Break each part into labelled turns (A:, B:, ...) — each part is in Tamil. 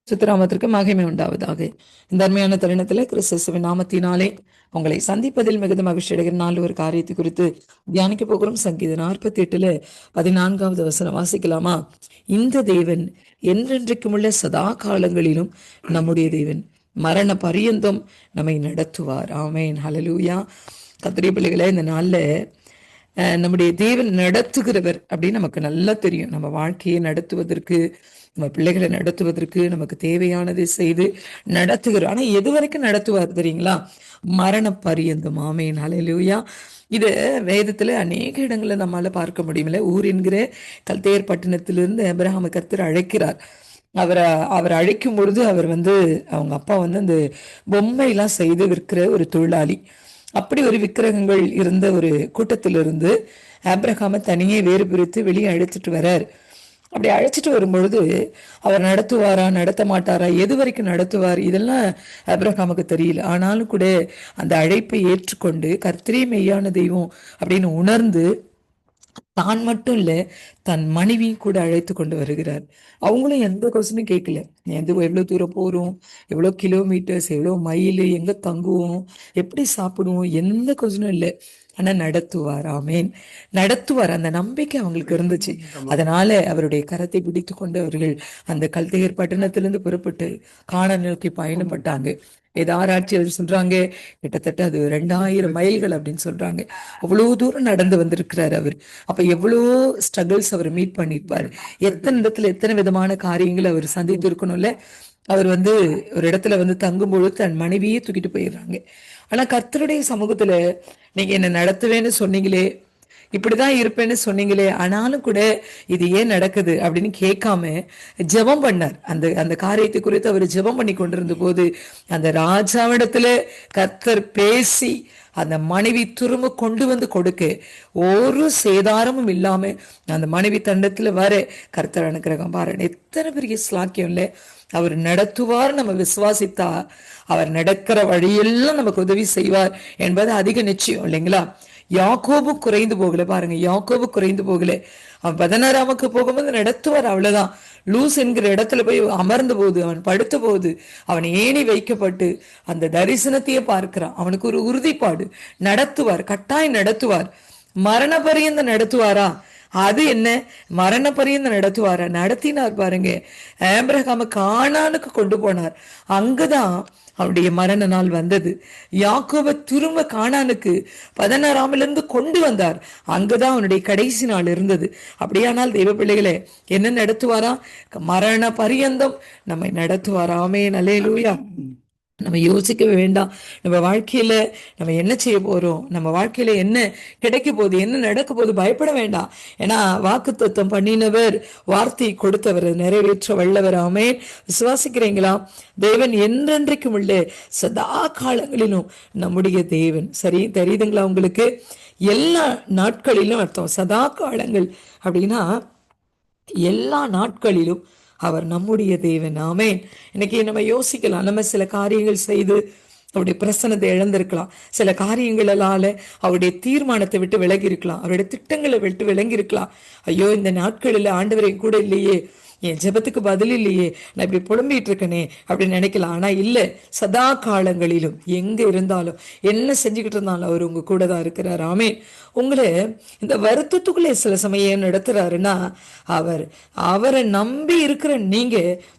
A: சுத்தராமத்திற்கு மகிமை உண்டாவதாக. இந்த அருமையான தருணத்துல கிறிஸ்துவின் நாமத்தினாலே உங்களை சந்திப்பதில் மிகுந்த மகிழ்ச்சி அடைகிற நாள் ஒரு காரியத்தை குறித்து தியானிக்க போகிறோம். சங்கீதம் 48 14வது வசனம் வாசிக்கலாமா? இந்த தேவன் என்றென்றைக்கும் உள்ள சதா காலங்களிலும் நம்முடைய தேவன், மரண பரியந்தம் நம்மை நடத்துவார். ஆமேன், ஹல்லேலூயா. கர்த்தருடைய பிள்ளைகளே, இந்த நாள்ல நம்முடைய தேவன் நடத்துகிறவர் அப்படின்னு நமக்கு நல்லா தெரியும். நம்ம வாழ்க்கையை நடத்துவதற்கு, நம்ம பிள்ளைகளை நடத்துவதற்கு நமக்கு தேவையானதை செய்து நடத்துகிறார். ஆனா எது வரைக்கும் நடத்துவார் தெரியுங்களா? மரண பரியந்தம். ஆமேன், ஹல்லேலூயா. இது வேதத்துல அநேக இடங்களை நம்மளால பார்க்க முடியுமில்ல. ஊர் என்கிற கல்தேயர் பட்டணத்திலிருந்து ஆபிரகாமை கர்த்தர் அழைக்கிறார். அவர் அழைக்கும் பொழுது அவர் அவங்க அப்பா அந்த பொம்மையெல்லாம் செய்து விற்கிற ஒரு தொழிலாளி. அப்படி ஒரு விக்கிரகங்கள் இருந்த ஒரு கூட்டத்திலிருந்து ஆபிரகாமை தனியே வேறு பிரித்து வெளியே அழைச்சிட்டு வர்றார். அப்படி அழைச்சிட்டு வரும்பொழுது அவர் நடத்துவாரா நடத்த மாட்டாரா, எது வரைக்கும் நடத்துவார், இதெல்லாம் ஆபிரகாமுக்கு தெரியல. ஆனாலும் கூட அந்த அழைப்பை ஏற்றுக்கொண்டு கர்த்தரே மெய்யான தெய்வம் அப்படின்னு உணர்ந்து தான் மட்டும் இல்ல, தன் மனைவியும் கூட அழைத்து கொண்டு வருகிறார். அவங்களும் எந்த கொஸ்டினும் கேட்கல. எவ்வளவு தூரம் போறோம், எவ்வளவு கிலோமீட்டர்ஸ், எவ்வளவு மைல், எங்க தங்குவோம், எப்படி சாப்பிடுவோம், எந்த கொஸ்டினும் இல்லை. ஆனா நடத்துவார். ஆமேன், நடத்துவார். அந்த நம்பிக்கை அவங்களுக்கு இருந்துச்சு. அதனால அவருடைய கரத்தை பிடித்து கொண்டு அவர்கள் அந்த கல்தேயர் பட்டணத்திலிருந்து புறப்பட்டு கானான் நோக்கி பயணப்பட்டாங்க. ஆராய்ச்சி அவர் சொல்றாங்க, கிட்டத்தட்ட அது 2000 மைல்கள் அப்படின்னு சொல்றாங்க. அவ்வளவு தூரம் நடந்து வந்திருக்கிறார் அவர். அப்ப எவ்வளவு ஸ்ட்ரகிள்ஸ் அவர் மீட் பண்ணிருப்பாரு. எத்தனை இடத்துல எத்தனை விதமான காரியங்கள் அவர் சந்தித்து இருக்கணும்ல. அவர் ஒரு இடத்துல தங்கும்பொழுது தன் மனைவியே தூக்கிட்டு போயிடுறாங்க. ஆனா கர்த்தருடைய சமூகத்துல, நீங்க என்ன நடத்துவேன்னு சொன்னீங்களே, இப்படிதான் இருப்பேன்னு சொன்னீங்களே, ஆனாலும் கூட இது ஏன் நடக்குது அப்படின்னு கேட்காம ஜெபம் பண்ணார். அந்த காரியத்தை குறித்து அவர் ஜெபம் பண்ணி கொண்டிருந்த போது அந்த ராஜாவிடத்துல கர்த்தர் பேசி அந்த மனைவி திரும்ப கொண்டு கொடுக்க ஒரு சேதாரமும் இல்லாம அந்த மனைவி தண்டத்துல வர கர்த்தர் அனுக்கிரகம் பாருங்க. எத்தனை பெரிய ஸ்லாக்கியம் இல்ல. அவர் நடத்துவார், நம்ம விசுவாசித்தா அவர் நடக்கிற வழியெல்லாம் நமக்கு உதவி செய்வார் என்பது அதிக நிச்சயம் இல்லைங்களா? யாக்கோபு குறைந்து போகல. பாருங்க, யாக்கோபு குறைந்து போகல. அவன் 16 போகும்போது நடத்துவார், அவ்வளவுதான். லூஸ் என்கிற இடத்துல போய் அமர்ந்த போது, அவன் படுத்த போது, அவன் ஏணி வைக்கப்பட்டு அந்த தரிசனத்தையே பார்க்கிறான். அவனுக்கு ஒரு உறுதிப்பாடு. நடத்துவார், கட்டாயம் நடத்துவார். மரண பரியந்த நடத்துவாரா? அது என்ன, மரண பரியந்த நடத்துவாரா? நடத்தினார். பாருங்க, ஆபிரகாம கானானுக்கு கொண்டு போனார். அங்கதான் அவருடைய மரண நாள் வந்தது. யாக்கோபை திரும்ப கானானுக்கு 16 கொண்டு வந்தார். அங்கதான் அவனுடைய கடைசி நாள் இருந்தது. அப்படியானால் தெய்வ பிள்ளைகளே, என்ன நடத்துவாரா? மரண பரியந்தம் நம்மை நடத்துவாரா? ஆமென், அல்லேலூயா. நம்ம யோசிக்கவே வேண்டாம். நம்ம வாழ்க்கையில நம்ம என்ன செய்ய போறோம், நம்ம வாழ்க்கையில என்ன கிடைக்க போகுது, என்ன நடக்க போகுது, பயப்பட வேண்டாம். ஏன்னா வாக்குத்தத்தம் பண்ணினவர், வார்த்தை கொடுத்தவர், நிறைவேற்ற வல்லவர். ஆமென். விசுவாசிக்கிறீங்களா? தேவன் என்றென்றைக்கும் உள்ள சதா காலங்களிலும் நம்முடைய தேவன். சரி, தெரியுதுங்களா உங்களுக்கு? எல்லா நாட்களிலும் அர்த்தம். சதா காலங்கள் அப்படின்னா எல்லா நாட்களிலும் அவர் நம்முடைய தேவன். ஆமேன். இன்னைக்கு நம்ம யோசிக்கலாம், நம்ம சில காரியங்கள் செய்து அவருடைய பிரசனத்தை இழந்திருக்கலாம். சில காரியங்களால அவருடைய தீர்மானத்தை விட்டு விலகி இருக்கலாம். அவருடைய திட்டங்களை விட்டு விலகி இருக்கலாம். ஐயோ, இந்த நாட்களில் ஆண்டவரை கூட இல்லையே, என் ஜெபத்துக்கு பதில் இல்லையே, நான் இப்படி புலம்பிட்டு இருக்கனே அப்படின்னு நினைக்கலாம். ஆனா இல்ல, சதா காலங்களிலும் எங்க இருந்தாலும் என்ன செஞ்சுக்கிட்டு இருந்தாலும் அவர் உங்க கூட தான் இருக்கிறார். ஆமேன். உங்களை இந்த வருத்தத்துக்குள்ளே சில சமயம் நடத்துறாருன்னா, அவரை நம்பி இருக்கிற நீங்க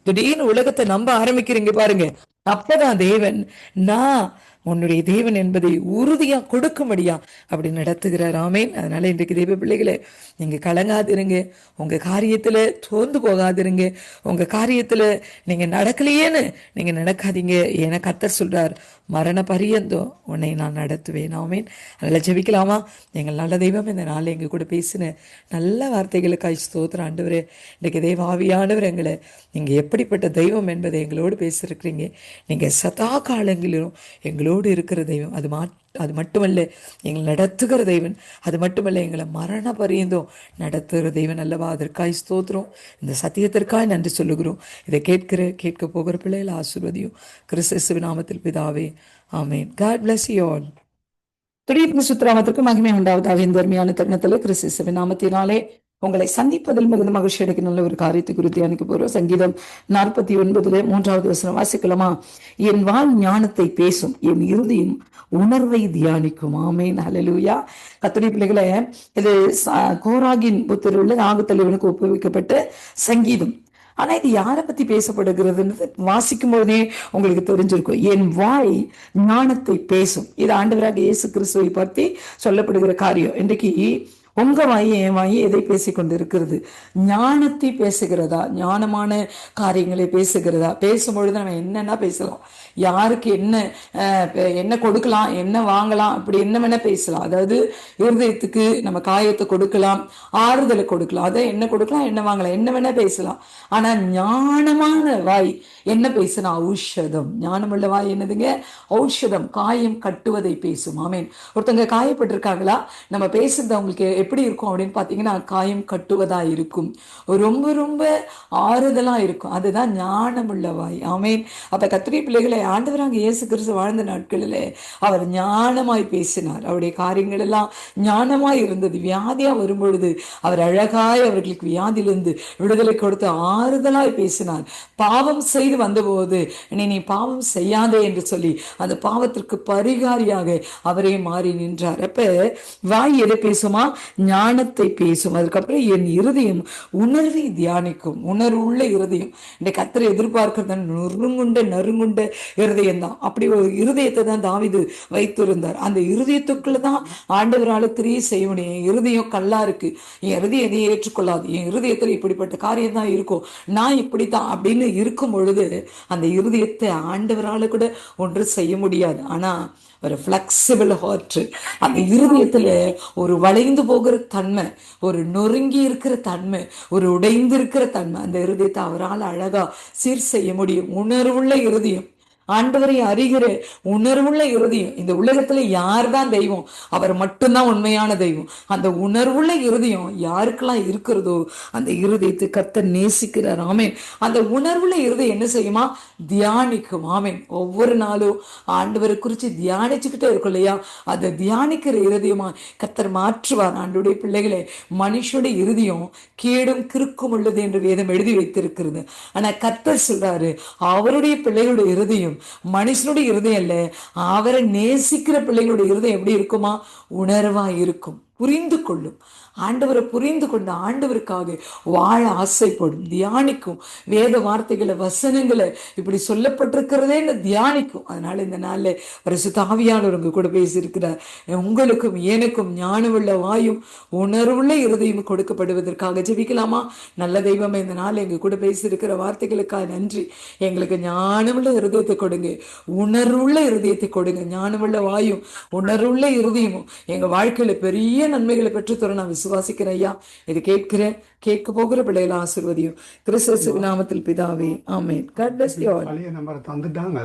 A: திடீர்னு உலகத்தை நம்ப ஆரம்பிக்கிறீங்க பாருங்க. அப்பதான் தேவன் நான் உன்னுடைய தேவன் என்பதை உறுதியா கொடுக்கும்படியா அப்படி நடத்துகிறார். ஆமேன். அதனால இன்றைக்கு தெய்வ பிள்ளைகளே, நீங்க கலங்காதிருங்க. உங்க காரியத்துல சோர்ந்து போகாதிருங்க. உங்க காரியத்துல நீங்க நடக்கலையேன்னு நீங்க நடக்காதீங்க. ஏன்னா கர்த்தர் சொல்றார், மரண பரியந்தம் உன்னை நான் நடத்துவேன். ஆமேன். அதனால ஜெபிக்கலாமா? எங்கள் நல்ல தெய்வம், இந்த நாள் எங்க கூட பேசின நல்ல வார்த்தைகளுக்காய் ஸ்தோத்திரம் ஆண்டவரே. இன்றைக்கு தெய்வ ஆவியானவர் எங்களை, நீங்க எப்படிப்பட்ட தெய்வம் என்பதை எங்களோடு பேசியிருக்கிறீங்க. நீங்க சதா காலங்களிலும் எங்களோடு இருக்கிற தெய்வம். அது மட்டுமல்ல, எங்களை நடத்துகிற தெய்வன். அது மட்டுமல்ல, எங்களை மரண பரியந்தம் நடத்துகிற தெய்வன் அல்லவா. அதற்காய் ஸ்தோத்திரம். இந்த சத்தியத்திற்காய் நன்றி சொல்லுகிறோம். இதை கேட்க போகிற பிள்ளைகள் ஆசீர்வதியும். கிறிஸ்து நாமத்தில் பிதாவே, ஆமென். God bless you all. துடிப்பு சுத்திராமத்திற்கு மகிமை உண்டாவதாக. இந்த அருமையான தருணத்தில் கிறிஸ்து நாமத்தினாலே உங்களை சந்திப்பதில் மிகுந்த மகிழ்ச்சி அடைக்க நல்ல ஒரு காரியத்தை குறித்து தியானிக்க போறோம். சங்கீதம் 49 3வது வசனம் வாசிக்கலாமா? என் வாய் ஞானத்தை பேசும், என் இருதயம் உணர்வை தியானிக்கும். ஆமேன், ஹல்லேலூயா. கர்த்தருடைய பிள்ளைகளே, இது கோராகின் புத்திரருள்ள நாகத்தலைவனுக்கு ஒப்புவிக்கப்பட்ட சங்கீதம். ஆனா இது யாரை பத்தி பேசப்படுகிறதுன்னு வாசிக்கும் போதே உங்களுக்கு தெரிஞ்சிருக்கும். என் வாய் ஞானத்தை பேசும். இது ஆண்டவராக இயேசு கிறிஸ்துவை பற்றி சொல்லப்படுகிற காரியம். இன்றைக்கு உங்க வாய் என் வாய் எதை பேசிக்கொண்டு இருக்கிறது? ஞானத்தை பேசுகிறதா? ஞானமான காரியங்களை பேசுகிறதா? பேசும்பொழுது நம்ம என்னன்னா பேசலாம், யாருக்கு என்ன கொடுக்கலாம், என்ன வாங்கலாம், அப்படி என்ன வேணா பேசலாம். அதாவது இருதயத்துக்கு நம்ம காயத்தை கொடுக்கலாம், ஆறுதலை கொடுக்கலாம், அதை என்ன கொடுக்கலாம், என்ன வாங்கலாம், என்ன வேணா பேசலாம். ஆனா ஞானமான வாய் என்ன பேசுனா? ஔஷதம். ஞானமுள்ள வாய் என்னதுங்க? ஔஷதம். காயம் கட்டுவதை பேசும். ஆமேன். ஒருத்தங்க காயப்பட்டிருக்காங்களா, நம்ம பேசுறது அவங்களுக்கு எப்படி இருக்கும் அப்படின்னு பாத்தீங்கன்னா, காயம் கட்டுவதா இருக்கும், ரொம்ப ரொம்ப ஆறுதலா இருக்கும். அதுதான் ஞானமுள்ள வாய். ஆமேன். அப்ப கர்த்தருடைய பிள்ளைகளை, ஆண்டவராக இயேசு கிறிஸ்து வாழ்ந்த நாட்களிலே அவர் ஞானமாய் பேசினார். அவருடைய காரியங்கள் எல்லாம் ஞானமாய் இருந்தது. வியாதியா வரும்பொழுது அவர் அழகாய் அவர்களுக்கு வியாதியிலிருந்து விடுதலை கொடுத்து ஆறுதலாய் பேசினார். பாவம் செய்து வந்தபோது நீ பாவம் செய்யாதே என்று சொல்லி அந்த பாவத்திற்கு பரிகாரியாக அவரே மாறி நின்றார். அப்ப வாய் எதை பேசுமா? ஞானத்தை பேசும். அதுக்கப்புறம் என் இருதயம் உணர்வை தியானிக்கும். உணர்வுள்ள இருதயம். இந்த கர்த்தரை எதிர்பார்க்கிறது நறுங்குண்ட இருதயம் தான். அப்படி ஒரு இருதயத்தை தான் தாவீது வைத்திருந்தார். அந்த இருதயத்துக்குள்ளதான் ஆண்டவரால கிரியை செய்ய முடியும். என் இருதயம் கல்லா இருக்கு, என் இருதயம் எதையும் ஏற்றுக்கொள்ளாது, என் இருதயத்துல இப்படிப்பட்ட காரியம் தான் இருக்கும், நான் இப்படித்தான் அப்படின்னு இருக்கும் பொழுது அந்த இருதயத்தை ஆண்டவரால கூட ஒன்று செய்ய முடியாது. ஆனா ஒரு பிளெக்சிபிள் ஹார்ட், அந்த இருதயத்துல ஒரு வளைந்து போகிற தன்மை, ஒரு நொறுங்கி இருக்கிற தன்மை, ஒரு உடைந்து இருக்கிற தன்மை, அந்த இருதயத்தை அவரால் அழகா சீர் செய்ய முடியும். உணர்வுள்ள இருதயம், ஆண்டவரை அறிகிற உணர்வுள்ள இருதயம். இந்த உலகத்துல யார் தான் தெய்வம்? அவர் மட்டும்தான் உண்மையான தெய்வம். அந்த உணர்வுள்ள இருதயம் யாருக்கெல்லாம் இருக்கிறதோ அந்த இருதயத்தை கர்த்தர் நேசிக்கிறார். ஆமேன். அந்த உணர்வுள்ள இருதயம் என்ன செய்யுமா? தியானிக்கும். ஆமேன். ஒவ்வொரு நாளும் ஆண்டவரை குறித்து தியானிச்சுக்கிட்டே இருக்கும் இல்லையா? அதை தியானிக்கிற இருதயமா கர்த்தர் மாற்றுவார். ஆண்டவருடைய பிள்ளைகளே, மனுஷனுடைய இருதயம் கேடும் கிறுக்கும் உள்ளது என்று வேதம் எழுதி வைத்திருக்கிறது. ஆனா கர்த்தர் சொல்றாரு, அவருடைய பிள்ளைகளுடைய இருதயம் மனுஷனுடைய இருதயம் அல்ல, அவரை நேசிக்கிற பிள்ளைகளுடைய இருதயம் எப்படி இருக்குமா? உணர்வா இருக்கும், புரிந்து கொள்ளும். ஆண்டவரை புரிந்து கொண்டு ஆண்டவருக்காக வாழ ஆசைப்படும், தியானிக்கும். வேத வார்த்தைகளை, வசனங்களை இப்படி சொல்லப்பட்டிருக்கிறதே தியானிக்கும். அதனால இந்த நாள்ல பரிசுத்த ஆவியானவர் உங்க கூட பேசியிருக்கிறார். உங்களுக்கும் எனக்கும் ஞானமுள்ள வாயும் உணர்வுள்ள இருதயம் கொடுக்கப்படுவதற்காக ஜெபிக்கலாமா? நல்ல தெய்வமே, இந்த நாள் எங்க கூட பேசியிருக்கிற வார்த்தைகளுக்காக நன்றி. எங்களுக்கு ஞானமுள்ள இருதயத்தை கொடுங்க, உணர்வுள்ள இருதயத்தை கொடுங்க. ஞானமுள்ள வாயும் உணர்வுள்ள இருதயமும் எங்க வாழ்க்கையில பெரிய நன்மைகளை பெற்றுத்தர நான் விசுவாசிக்கிறேன் ஐயா. இது கேட்க போகிற பிள்ளைகளை ஆசீர்வதியும். கிறிஸ்து நாமத்தில் பிதாவே, ஆமென். God bless you all.
B: பழைய நம்பரை தந்துட்டாங்க.